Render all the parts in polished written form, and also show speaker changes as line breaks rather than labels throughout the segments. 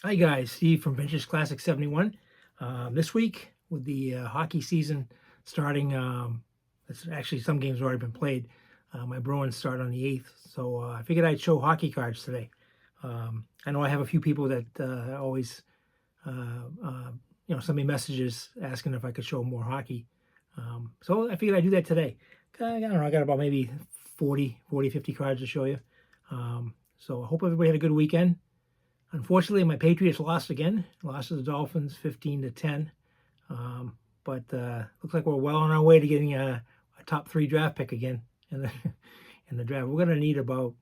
Hi guys, Steve from Vintage Classic 71. This week with the hockey season starting, it's actually some games have already been played. My Bruins start on the 8th, so I figured I'd show hockey cards today. I know I have a few people that always, send me messages asking if I could show more hockey. So I figured I'd do that today. I don't know, I got about maybe 50 cards to show you. So I hope everybody had a good weekend. Unfortunately, my Patriots lost again. Lost to the Dolphins 15-10. But looks like we're well on our way to getting a top 3 draft pick again in the in the draft. We're going to need about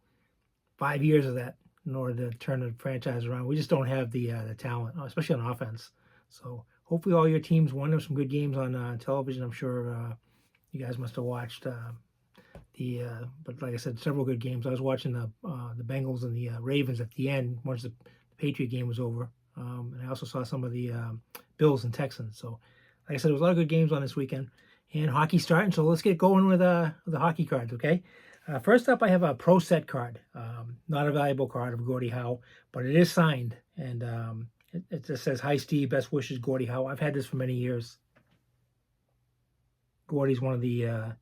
5 years of that in order to turn the franchise around. We just don't have the talent, especially on offense. So hopefully all your teams won. There's some good games on television. I'm sure you guys must have watched but like I said, several good games. I was watching the Bengals and the Ravens at the end once the Patriot game was over, and I also saw some of the Bills and Texans. So, like I said, there was a lot of good games on this weekend, and hockey starting. So let's get going with the hockey cards. Okay. First up, I have a Pro Set card. Not a valuable card of Gordie Howe, but it is signed, and it just says, "Hi Steve, best wishes, Gordie Howe." I've had this for many years. Gordie's one of the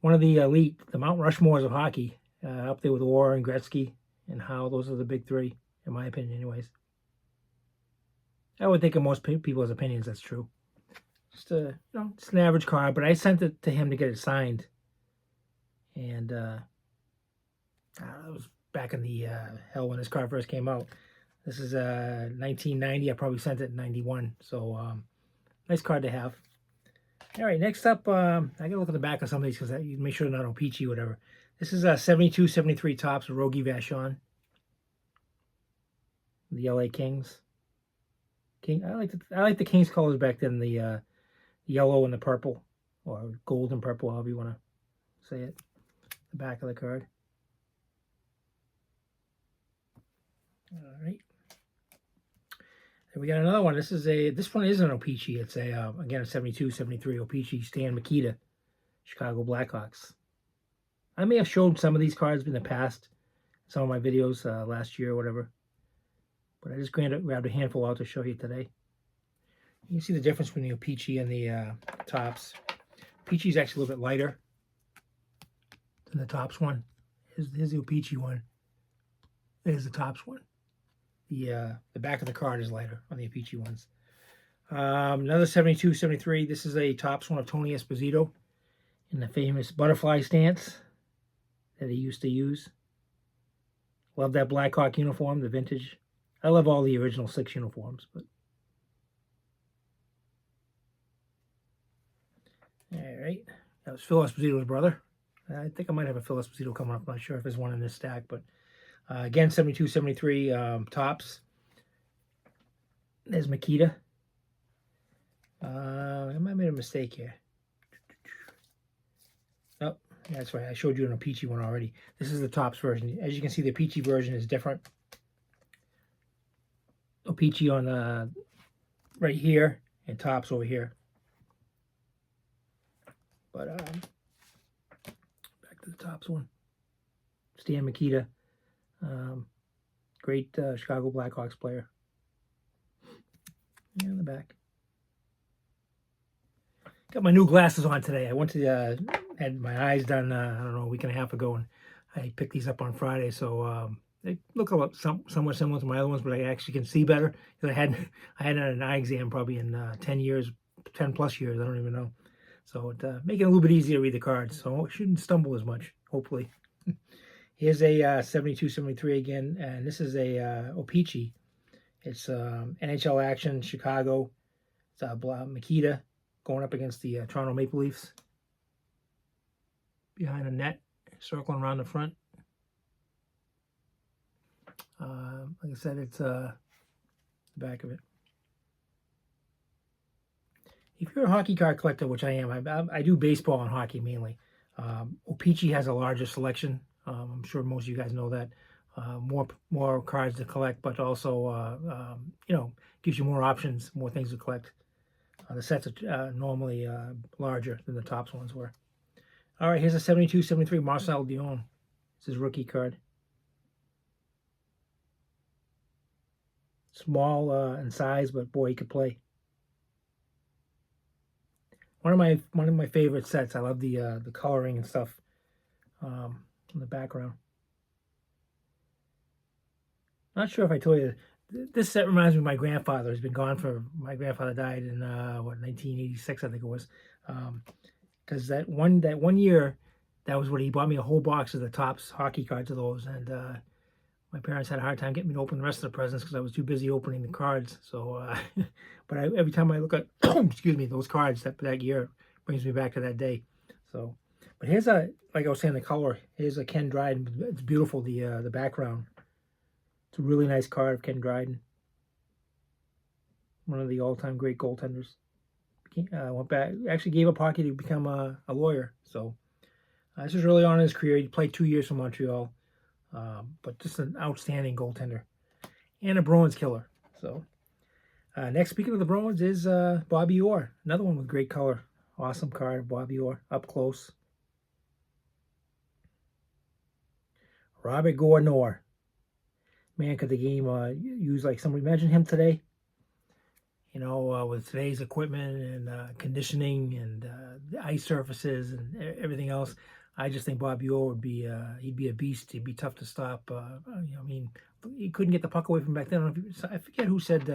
elite, the Mount Rushmores of hockey, up there with Orr and Gretzky and Howe. Those are the big three, in my opinion, anyways. I would think of most people's opinions that's true. Just just an average card, but I sent it to him to get it signed, and it was back in the hell when this card first came out. This is 1990. I probably sent it in 91, so nice card to have. All right, next up, I got to look at the back of some of these because you make sure they're not O-Pee-Chee or whatever. This is 72, 73 tops of Rogie Vachon. The LA Kings. I like the Kings colors back then, the yellow and the purple, or gold and purple, however you want to say it. The back of the card. All right. And we got another one. This one isn't O-Pee-Chee. It's again a 72, 73 O-Pee-Chee. Stan Mikita, Chicago Blackhawks. I may have showed some of these cards in the past, some of my videos last year or whatever. But I just grabbed a handful out to show you today. You can see the difference between the O-Pee-Chee and the tops. O-Pee-Chee is actually a little bit lighter than the tops one. Here's the O-Pee-Chee one. There's the tops one. The back of the card is lighter on the O-Pee-Chee ones. Another 72, 73. This is a tops one of Tony Esposito in the famous butterfly stance that he used to use. Love that Blackhawk uniform, the vintage. I love all the original 6 uniforms, but all right. That was Phil Esposito's brother. I think I might have a Phil Esposito coming up. I'm not sure if there's one in this stack, but again, 72, 73 tops. There's Mikita. I might have made a mistake here. Oh, that's right. I showed you an O-Pee-Chee one already. This is the tops version. As you can see, the O-Pee-Chee version is different. O-Pee-Chee on right here and tops over here. But back to the tops one. Stan Mikita, great Chicago Blackhawks player. And the back. Got my new glasses on today. I went to had my eyes done I don't know, a week and a half ago, and I picked these up on Friday. So they look a lot somewhat similar to my other ones, but I actually can see better. I hadn't had an eye exam probably in 10 years, 10 plus years. I don't even know. So making it a little bit easier to read the cards, so I shouldn't stumble as much, hopefully. Here's a 72, 73 again, and this is a O-Pee-Chee. It's NHL action, Chicago. It's Mikita going up against the Toronto Maple Leafs. Behind the net, circling around the front. Like I said, it's the back of it. If you're a hockey card collector, which I am, I do baseball and hockey mainly. O-Pee-Chee has a larger selection. I'm sure most of you guys know that. More cards to collect, but also, gives you more options, more things to collect. The sets are normally larger than the tops ones were. All right, here's a 72, 73 Marcel Dion. It's his rookie card. Small in size, but boy, he could play. One of my favorite sets. I love the coloring and stuff in the background. Not sure if I told you, this set reminds me of my grandfather. He's been gone for, my grandfather died in 1986, I think it was. Because that one year, that was when he bought me a whole box of the Topps hockey cards of those, and my parents had a hard time getting me to open the rest of the presents because I was too busy opening the cards. So, but every time I look at, excuse me, those cards that year, brings me back to that day. So, but here's like I was saying, the color. Here's a Ken Dryden. It's beautiful. The background. It's a really nice card of Ken Dryden. One of the all-time great goaltenders. Went back, actually gave up hockey to become a lawyer. So this is early on in his career. He played 2 years for Montreal, but just an outstanding goaltender and a Bruins killer. So next, speaking of the Bruins, is Bobby Orr. Another one with great color. Awesome card, Bobby Orr, up close. Robert Gordon Orr. Man, could the game use like somebody. Imagine him today. You know, with today's equipment and conditioning and the ice surfaces and everything else, I just think Bobby Orr would be, he'd be a beast. He'd be tough to stop. You know, I mean, he couldn't get the puck away from back then. I forget who said,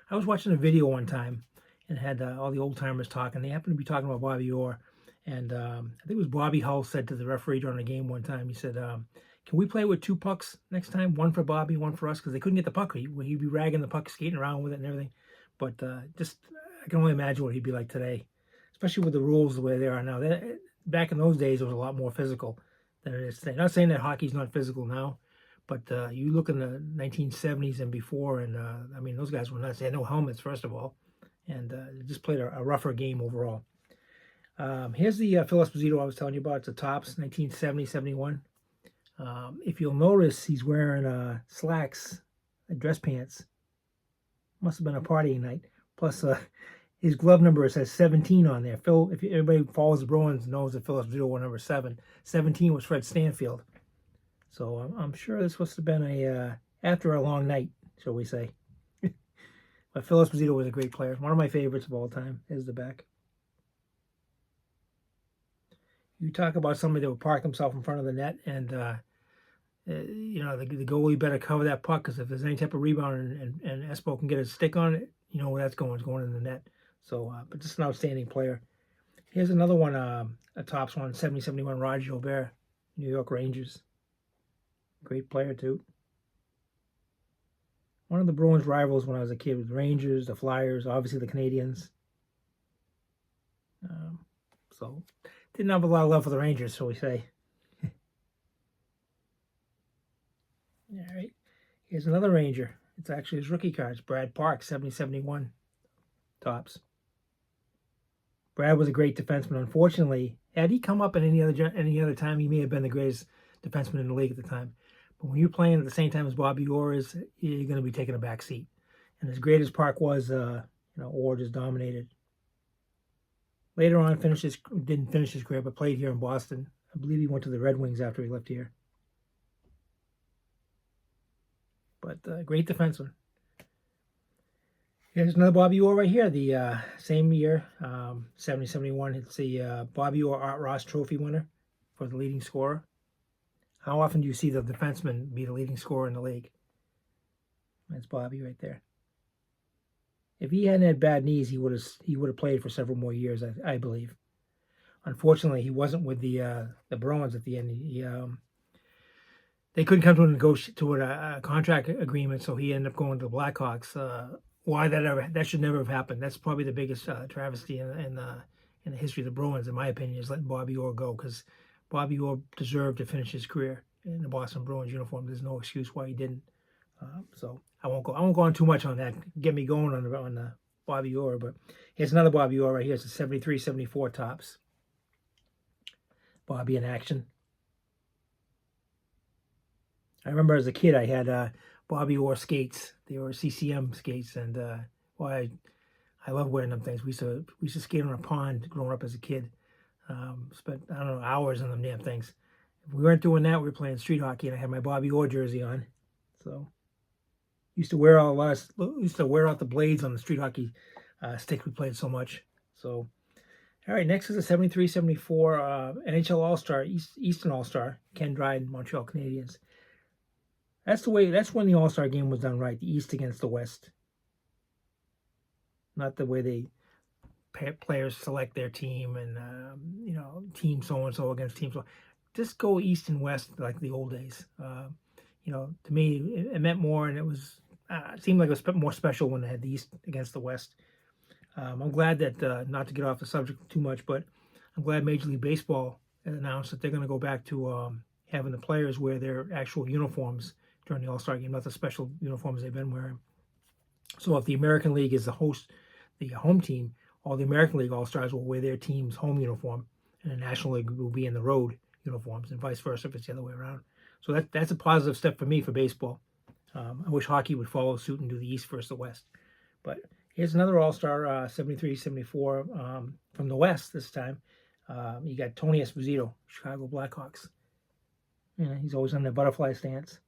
I was watching a video one time and had all the old timers talking. They happened to be talking about Bobby Orr. And I think it was Bobby Hull said to the referee during the game one time, he said, can we play with 2 pucks next time? One for Bobby, one for us, because they couldn't get the puck. He'd be ragging the puck, skating around with it and everything. But just, I can only imagine what he'd be like today, especially with the rules the way they are now. Back in those days, it was a lot more physical than it is today. Not saying that hockey's not physical now, but you look in the 1970s and before, and I mean, those guys were nuts. They had no helmets, first of all, and just played a rougher game overall. Here's the Phil Esposito I was telling you about. It's the Topps, 1970-71. If you'll notice, he's wearing slacks, dress pants. Must have been a partying night. Plus, his glove number says 17 on there. Phil, if everybody follows the Bruins, knows that Phil Esposito wore number 7. 17 was Fred Stanfield. So I'm sure this must have been a after a long night, shall we say. But Phil Esposito was a great player. One of my favorites of all time. Is the back. You talk about somebody that would park himself in front of the net, and you know, the goalie better cover that puck, because if there's any type of rebound and Espo can get a stick on it, you know where that's going. It's going in the net. So, but just an outstanding player. Here's another one, a Topps one, 70-71, Roger Gilbert, New York Rangers. Great player, too. One of the Bruins rivals when I was a kid was the Rangers, the Flyers, obviously the Canadians. So, didn't have a lot of love for the Rangers, shall we say. All right. Here's another Ranger. It's actually his rookie cards. Brad Park, 70-71 Topps. Brad was a great defenseman. Unfortunately, had he come up at any other time, he may have been the greatest defenseman in the league at the time. But when you're playing at the same time as Bobby Orr is, you're going to be taking a back seat. And as great as Park was, you know, Orr just dominated. Later on, didn't finish his career, but played here in Boston. I believe he went to the Red Wings after he left here. But great defenseman. Here's another Bobby Orr right here. The same year, 70-71. It's the Bobby Orr Art Ross Trophy winner for the leading scorer. How often do you see the defenseman be the leading scorer in the league? That's Bobby right there. If he hadn't had bad knees, he would have played for several more years, I believe. Unfortunately, he wasn't with the Bruins at the end. They couldn't come to a contract agreement, so he ended up going to the Blackhawks. Why that should never have happened. That's probably the biggest travesty in the history of the Bruins, in my opinion, is letting Bobby Orr go, because Bobby Orr deserved to finish his career in the Boston Bruins uniform. There's no excuse why he didn't. So I won't go on too much on that. Get me going on the Bobby Orr, but here's another Bobby Orr right here. It's a 73-74 Topps. Bobby in action. I remember as a kid I had Bobby Orr skates. They were CCM skates, and I love wearing them things. We used to skate on a pond growing up as a kid. Spent, I don't know, hours on them damn things. If we weren't doing that, we were playing street hockey, and I had my Bobby Orr jersey on. So Used to wear out the blades on the street hockey stick we played so much. So, all right, next is a 73-74 NHL All-Star, Eastern All-Star, Ken Dryden, Montreal Canadiens. That's when the All-Star game was done right, the East against the West. Not the way they players select their team and, team so-and-so against team so. Just go East and West like the old days. To me, it meant more, and it seemed like it was more special when they had the East against the West. I'm glad that, not to get off the subject too much, but I'm glad Major League Baseball announced that they're going to go back to having the players wear their actual uniforms during the All-Star game, not the special uniforms they've been wearing. So if the American League is the home team, all the American League All-Stars will wear their team's home uniform, and the National League will be in the road uniforms, and vice versa if it's the other way around. So that's a positive step for me for baseball. I wish hockey would follow suit and do the East versus the West. But here's another All-Star, 73-74 from the West this time. You got Tony Esposito, Chicago Blackhawks. He's always on the butterfly stance.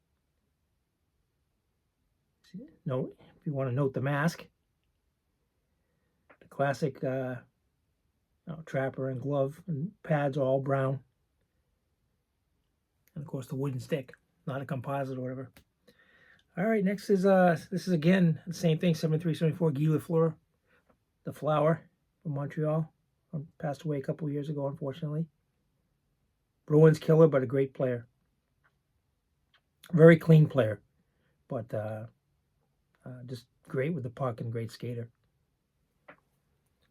Note, if you want to note the mask, the classic trapper and glove and pads are all brown. And of course the wooden stick, not a composite or whatever. All right, next is this is again the same thing, 73-74, Guy Lafleur, the Flower from Montreal. Passed away a couple of years ago, unfortunately. Bruins killer, but a great player. Very clean player, but just great with the puck and great skater.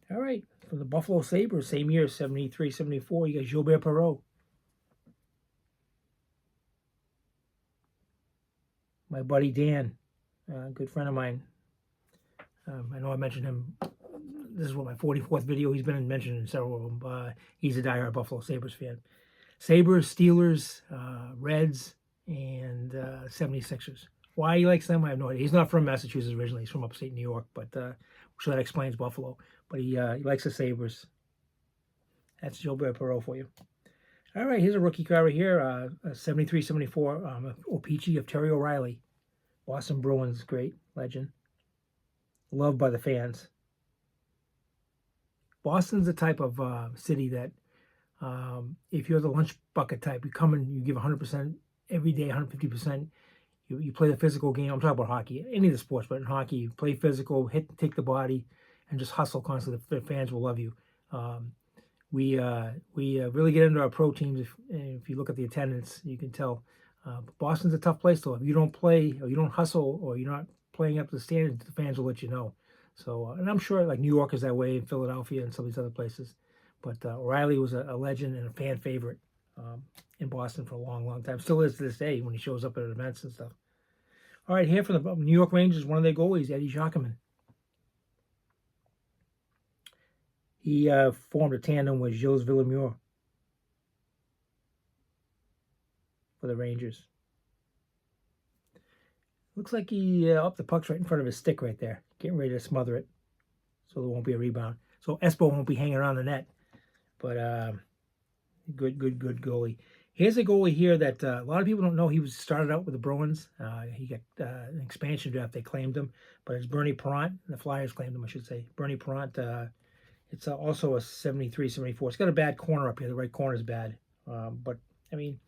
All right, from the Buffalo Sabres, same year, 73-74, you got Gilbert Perreault. My buddy Dan, a good friend of mine. I know I mentioned him. This is my 44th video. He's been mentioned in several of them. He's a diehard Buffalo Sabres fan. Sabres, Steelers, Reds, and 76ers. Why he likes them, I have no idea. He's not from Massachusetts originally. He's from upstate New York, but so that explains Buffalo. But he likes the Sabres. That's Gilbert Perreault for you. All right, here's a rookie card right here, 73-74, O-Pee-Chee of Terry O'Reilly. Boston Bruins, great, legend. Loved by the fans. Boston's the type of city that if you're the lunch bucket type, you come and you give 100% every day, 150%. You play the physical game. I'm talking about hockey, any of the sports, but in hockey, you play physical, take the body, and just hustle constantly. The fans will love you. We really get into our pro teams. If you look at the attendance, you can tell. Boston's a tough place, though. If you don't play or you don't hustle or you're not playing up to the standards, the fans will let you know. So, and I'm sure like New York is that way, and Philadelphia and some of these other places. But O'Reilly was a legend and a fan favorite in Boston for a long, long time. Still is to this day when he shows up at events and stuff. All right, here from the New York Rangers, one of their goalies, Eddie Jacquemin. He formed a tandem with Gilles Villemure for the Rangers. Looks like he upped the puck's right in front of his stick right there, getting ready to smother it, so there won't be a rebound. So Espo won't be hanging around the net, but good goalie. Here's a goalie here that a lot of people don't know. He started out with the Bruins. He got an expansion draft. They claimed him, but it's Bernie Parent. The Flyers claimed him, I should say. Bernie Parent. It's also a 73-74. It's got a bad corner up here. The right corner is bad. But, I mean,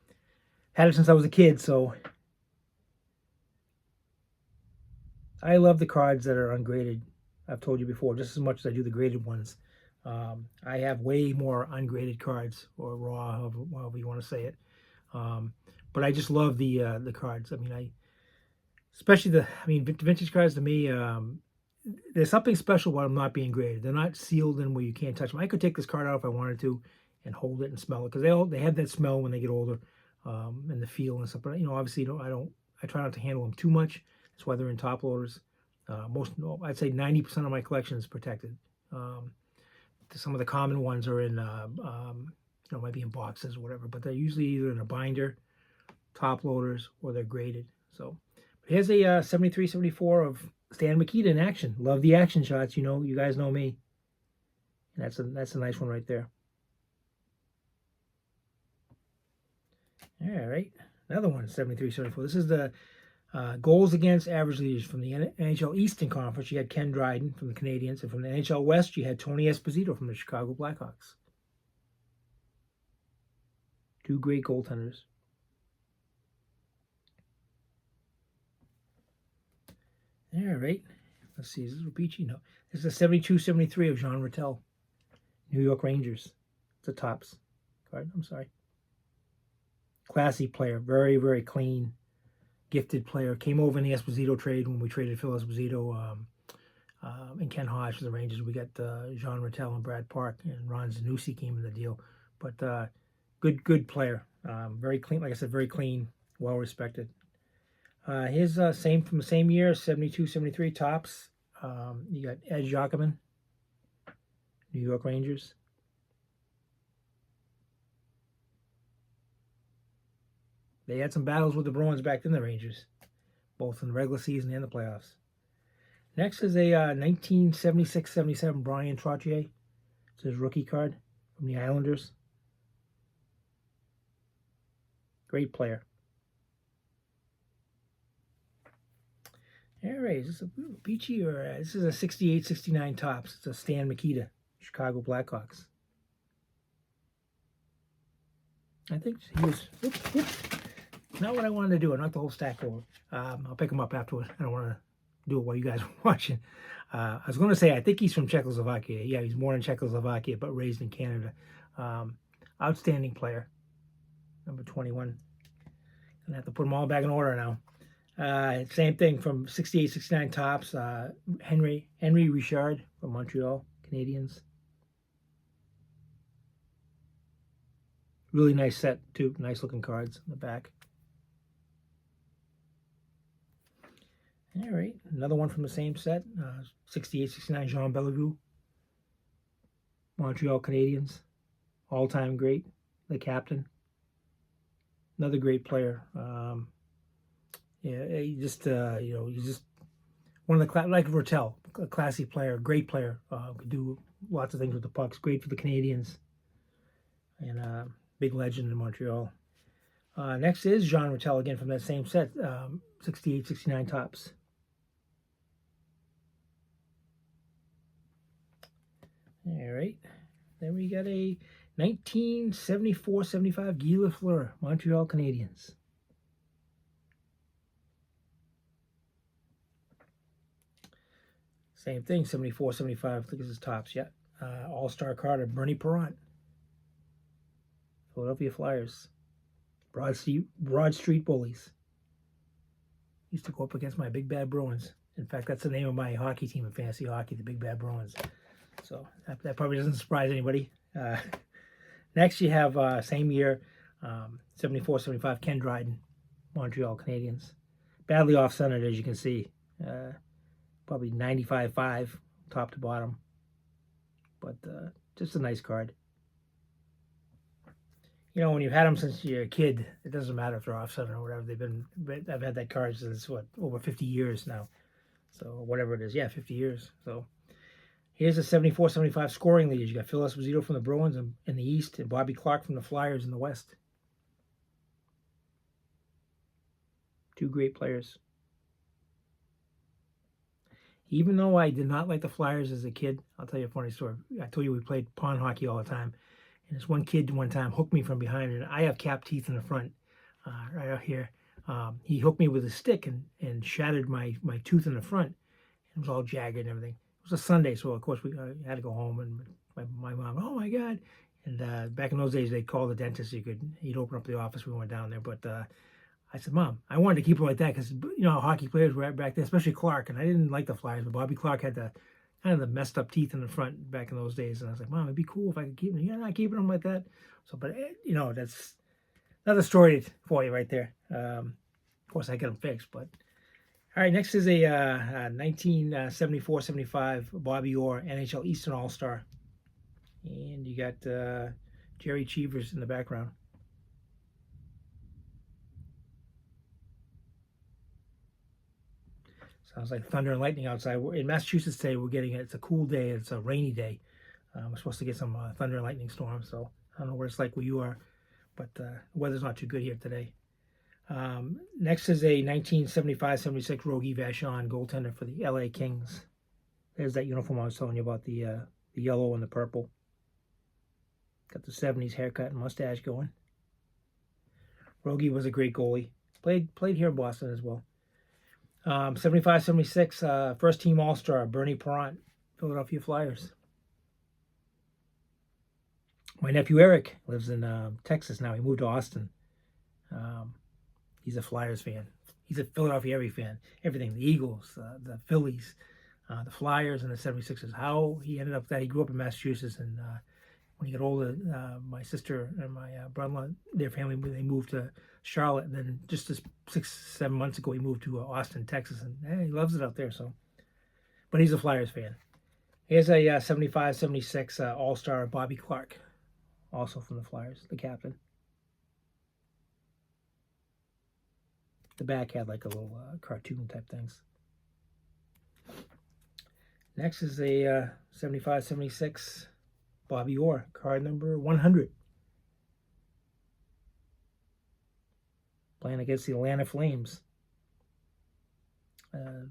had it since I was a kid, so I love the cards that are ungraded. I've told you before, just as much as I do the graded ones. I have way more ungraded cards, or raw, however you want to say it. But I just love the cards. I mean, vintage cards to me, there's something special about them not being graded. They're not sealed in where you can't touch them. I could take this card out if I wanted to and hold it and smell it, because they have that smell when they get older, and the feel and stuff. But obviously, I try not to handle them too much. That's why they're in top loaders. I'd say 90% of my collection is protected. Some of the common ones are in, might be in boxes or whatever, but they're usually either in a binder, top loaders, or they're graded. So here's a 73-74 of Stan Mikita in action. Love the action shots. You guys know me. And that's a nice one right there. All right, another one, 73-74. This is the Goals against average leaders from the NHL Eastern Conference, you had Ken Dryden from the Canadiens, and from the NHL West, you had Tony Esposito from the Chicago Blackhawks. Two great goaltenders. All right. Let's see. Is this Peachy? No. This is a 72-73 of Jean Rattel. New York Rangers. It's a tops card. I'm sorry. Classy player. Very, very clean. Gifted player. Came over in the Esposito trade when we traded Phil Esposito and Ken Hodge for the Rangers. We got Jean Rattel and Brad Park, and Ron Zanussi came in the deal. But good player. Very clean. Like I said, very clean. Well respected. His same from the same year, 72-73 tops. You got Ed Jockerman, New York Rangers. They had some battles with the Bruins back in the Rangers, both in the regular season and the playoffs. Next is a 1976-77 Brian Trottier. It's his rookie card from the Islanders. Great player. All right, is this a Peachy or this is a 68-69 tops? It's a Stan Mikita, Chicago Blackhawks. I think he was. Oops. Not what I wanted to do. I knocked the whole stack over. I'll pick him up afterwards. I don't want to do it while you guys are watching. I was going to say I think he's from Czechoslovakia. Yeah, he's born in Czechoslovakia but raised in Canada. Outstanding player. Number 21. Gonna have to put them all back in order now. Same thing from 68-69 tops. Henry Richard from Montreal Canadiens. Really nice set too. Nice looking cards in the back. All right, another one from the same set. 68-69 Jean Beliveau. Montreal Canadiens. All-time great. The captain. Another great player. Yeah, he just he's just one of the like Rattel, a classy player, great player. Could do lots of things with the pucks. Great for the Canadiens, and big legend in Montreal. Next is Jean Rattel again from that same set, 68-69 tops. All right, then we got a 1974-75 Guy Lafleur, Montreal Canadiens. Same thing, 74-75. I think this is tops. Yeah. All-star card of Bernie Perrant. Philadelphia Flyers. Broad Street Bullies. Used to go up against my Big Bad Bruins. In fact, that's the name of my hockey team in fantasy hockey, the Big Bad Bruins. So that probably doesn't surprise anybody. Next, you have same year, 74-75 Ken Dryden, Montreal Canadiens. Badly off-centered, as you can see. Probably 95-5, top to bottom. But just a nice card. You know, when you've had them since you're a kid, it doesn't matter if they're off-center or whatever. I've had that card since, over 50 years now. So, whatever it is. Yeah, 50 years. So, here's the 74-75 scoring leaders. You got Phil Esposito from the Bruins in the East and Bobby Clarke from the Flyers in the West. Two great players. Even though I did not like the Flyers as a kid, I'll tell you a funny story. I told you we played pond hockey all the time. And this one kid one time hooked me from behind, and I have cap teeth in the front, right out here. He hooked me with a stick and shattered my tooth in the front. It was all jagged and everything. It was a Sunday, so of course we had to go home, and my mom, oh my God. And back in those days, they'd call the dentist. He'd open up the office. We went down there, but I said, Mom, I wanted to keep it like that because, you know, hockey players were back then, especially Clark, and I didn't like the Flyers, but Bobby Clarke had the kind of the messed up teeth in the front back in those days. And I was like, Mom, it'd be cool if I could keep them. You're not keeping them like that. So, but, you know, that's another story for you right there. Of course, I get them fixed, but. All right, next is a 1974-75 Bobby Orr NHL Eastern All-Star. And you got Jerry Cheevers in the background. Sounds like thunder and lightning outside. In Massachusetts today, it's a cool day. It's a rainy day. We're supposed to get some thunder and lightning storms. So I don't know what it's like where you are, but the weather's not too good here today. Next is a 1975-76 Rogie Vachon goaltender for the LA Kings. There's that uniform I was telling you about, the yellow and the purple. Got the 70s haircut and mustache going. Rogie was a great goalie. Played here in Boston as well. 75-76 first team All-Star Bernie Parent, Philadelphia Flyers. My nephew Eric lives in Texas now. He moved to Austin. He's a Flyers fan. He's a Philadelphia every fan. Everything, the Eagles, the Phillies, the Flyers, and the 76ers. How he ended up that, he grew up in Massachusetts, and when he got older, my sister and my brother-in-law, their family, they moved to Charlotte, and then just 6-7 months ago, he moved to Austin, Texas, and he loves it out there. So, but he's a Flyers fan. Here's a 75-76 All-Star Bobby Clark, also from the Flyers, the captain. The back had like a little cartoon type things. Next is a 75-76 Bobby Orr, card number 100. Playing against the Atlanta Flames.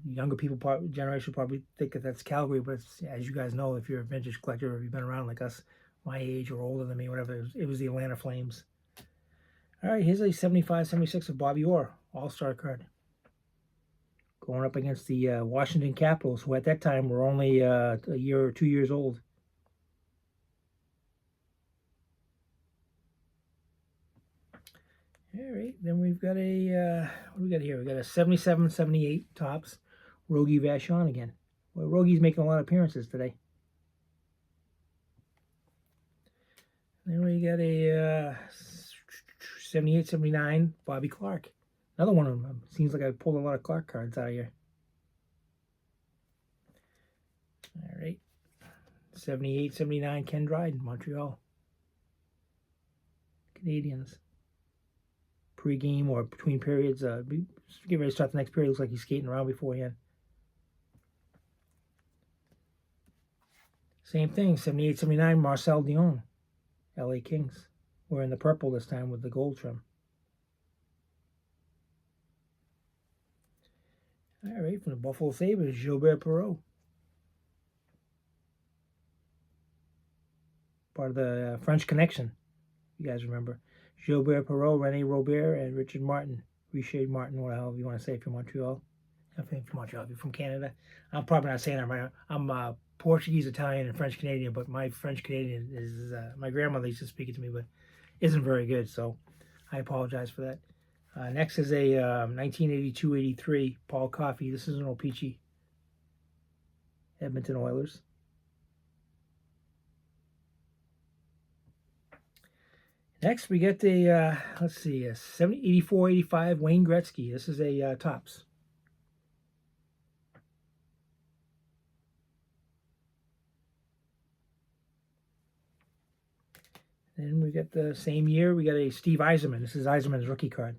Younger people, generation, probably think that that's Calgary, but as you guys know, if you're a vintage collector or if you've been around like us, my age or older than me, whatever, it was the Atlanta Flames. All right, here's a 75-76 of Bobby Orr, All-Star card. Going up against the Washington Capitals, who at that time were only a year or 2 years old. All right, then we've got a, what do we got here? We got a 77-78 Topps Rogie Vachon again. Well, Rogie's making a lot of appearances today. Then we got a 78-79 Bobby Clark. Another one of them. Seems like I pulled a lot of Clark cards out of here. All right. 78-79 Ken Dryden, Montreal. Canadians. Pre-game or between periods. Get ready to start the next period. Looks like he's skating around beforehand. Same thing. 78-79 Marcel Dion, LA Kings. We're in the purple this time with the gold trim. All right, from the Buffalo Sabres, Gilbert Perreault. Part of the French Connection, you guys remember. Gilbert Perreault, René Robert, and Richard Martin. Richard Martin, whatever you want to say if you're Montreal. If you're Montreal, if you're from Canada. I'm probably not saying that right. I'm Portuguese, Italian, and French Canadian, but my French Canadian is, my grandmother used to speak it to me, but isn't very good, so I apologize for that. Next is a 1982-83 Paul Coffey. This is an O-Pee-Chee. Edmonton Oilers. Next, we get the, let's see, a 84-85 Wayne Gretzky. This is a Topps. Then we get the same year, we got a Steve Yzerman. This is Yzerman's rookie card.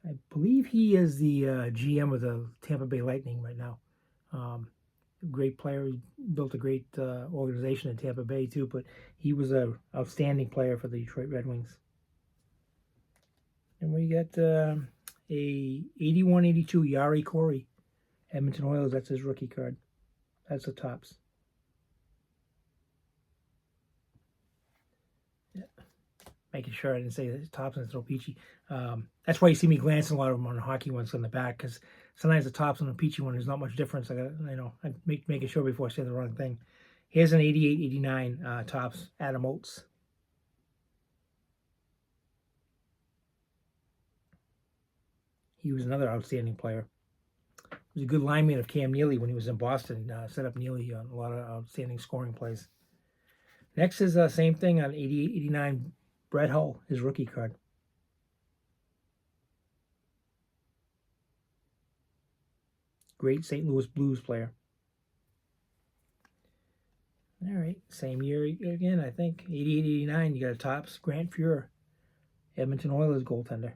I believe he is the GM of the Tampa Bay Lightning right now. Great player. He built a great organization in Tampa Bay too, but he was an outstanding player for the Detroit Red Wings. And we got a 81-82 Yari Corey, Edmonton Oilers. That's his rookie card. That's the Topps. Yeah. Making sure I didn't say Topps and it's no Peachy. That's why you see me glancing a lot of them on the hockey ones on the back, because sometimes the Topps and the Peachy one, there's not much difference. I got, I'm making sure before I say the wrong thing. Here's an 88-89 Topps Adam Oates. He was another outstanding player. He was a good lineman of Cam Neely when he was in Boston. Set up Neely on a lot of outstanding scoring plays. Next is the same thing on 88-89 Brett Hull, his rookie card. Great St. Louis Blues player. All right, same year again, I think. 88-89, you got a Topps Grant Fuhrer, Edmonton Oilers goaltender.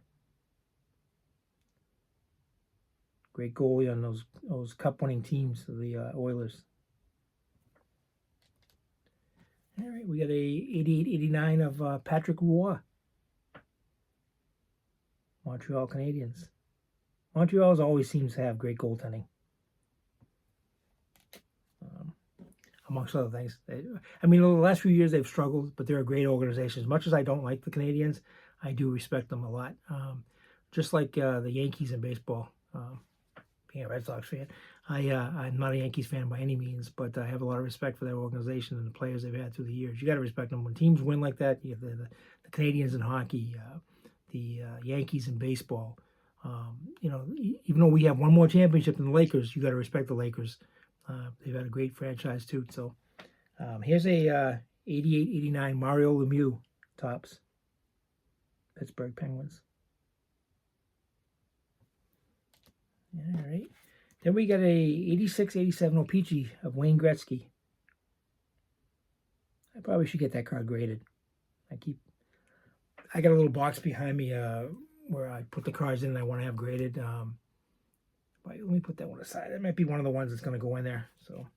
Great goalie on those cup-winning teams, the Oilers. All right, we got a 88-89 of Patrick Roy. Montreal Canadiens. Montreal always seems to have great goaltending, amongst other things. I mean, over the last few years they've struggled, but they're a great organization. As much as I don't like the Canadiens, I do respect them a lot. Just like the Yankees in baseball. Being a Red Sox fan, I'm not a Yankees fan by any means, but I have a lot of respect for their organization and the players they've had through the years. You got to respect them. When teams win like that, you have the Canadiens in hockey, the Yankees in baseball. Even though we have one more championship than the Lakers, you got to respect the Lakers. They've had a great franchise too. So here's a 88-89 Mario Lemieux tops. Pittsburgh Penguins. All right. Then we got a 86-87 O-Pee-Chee of Wayne Gretzky. I probably should get that card graded. I got a little box behind me where I put the cards in and I want to have graded. Let me put that one aside. That might be one of the ones that's going to go in there. So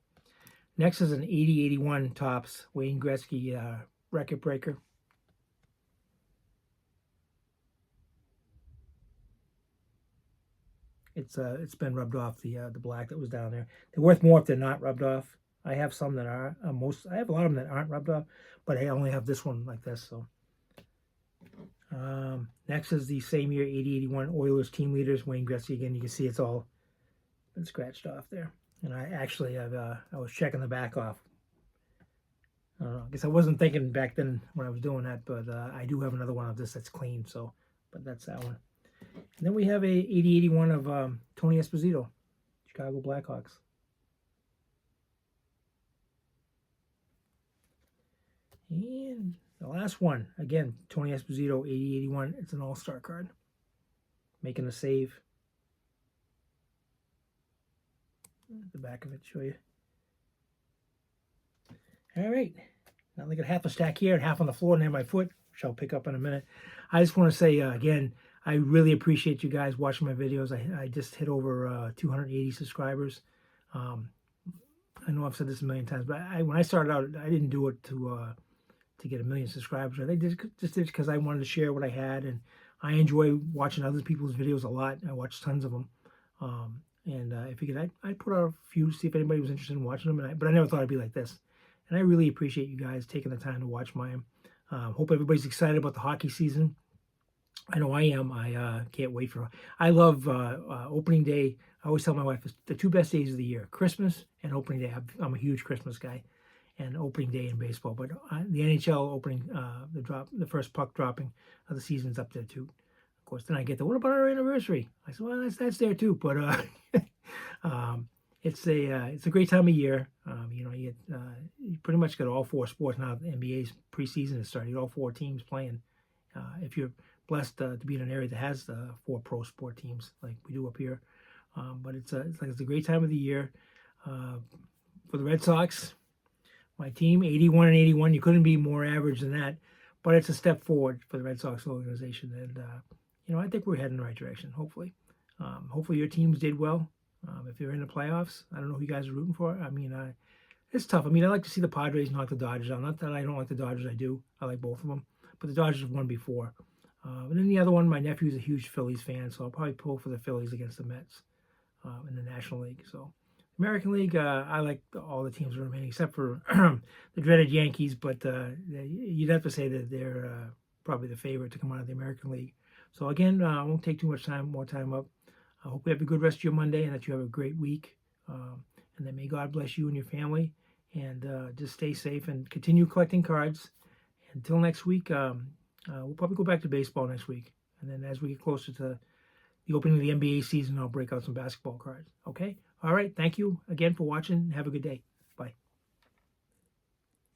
next is an 80-81 tops Wayne Gretzky record breaker. It's been rubbed off, the black that was down there. They're worth more if they're not rubbed off. I have some that are I have a lot of them that aren't rubbed off, but I only have this one like this. So next is the same year 80-81 Oilers team leaders Wayne Gretzky. Again, you can see it's all been scratched off there. And I was checking the back off. I don't know. I guess I wasn't thinking back then when I was doing that, but I do have another one of this that's clean. So, but that's that one. And then we have a 80-81 of Tony Esposito, Chicago Blackhawks. And the last one, again, Tony Esposito, 80-81. It's an all-star card. Making a save. The back of it, show you. All right. Now they got half a stack here and half on the floor near my foot, which I'll pick up in a minute. I just want to say, again, I really appreciate you guys watching my videos. I just hit over 280 subscribers. I know I've said this a million times, but when I started out, I didn't do it to get 1 million subscribers. I just did it because I wanted to share what I had, and I enjoy watching other people's videos a lot. I watch tons of them, and I figured I'd put out a few, see if anybody was interested in watching them. But I never thought it'd be like this, and I really appreciate you guys taking the time to watch mine. Hope everybody's excited about the hockey season. I know I am. I can't wait for. I love opening day. I always tell my wife it's the two best days of the year: Christmas and opening day. I'm a huge Christmas guy, and opening day in baseball. But the NHL opening, the first puck dropping of the season's up there too. Of course, then I get what about our anniversary? I said, well, that's there too. But it's a great time of year. You pretty much got all four sports now. The NBA's preseason is starting. All four teams playing. If you're blessed to be in an area that has the 4 pro sport teams like we do up here, but it's a great time of the year for the Red Sox. My team, 81-81. You couldn't be more average than that, but it's a step forward for the Red Sox organization, and I think we're heading in the right direction. Hopefully, hopefully your teams did well. If you're in the playoffs, I don't know who you guys are rooting for. I mean, it's tough. I mean, I like to see the Padres knock the Dodgers out. Not that I don't like the Dodgers, I do. I like both of them, but the Dodgers have won before. And then the other one, my nephew's a huge Phillies fan, so I'll probably pull for the Phillies against the Mets in the National League. So, American League, I like all the teams remaining except for the dreaded Yankees, but you'd have to say that they're probably the favorite to come out of the American League. So again, I won't take too much more time up. I hope you have a good rest of your Monday and that you have a great week. And that may God bless you and your family. And just stay safe and continue collecting cards. Until next week, we'll probably go back to baseball next week. And then as we get closer to the opening of the NBA season, I'll break out some basketball cards. Okay? All right. Thank you again for watching. Have a good day. Bye.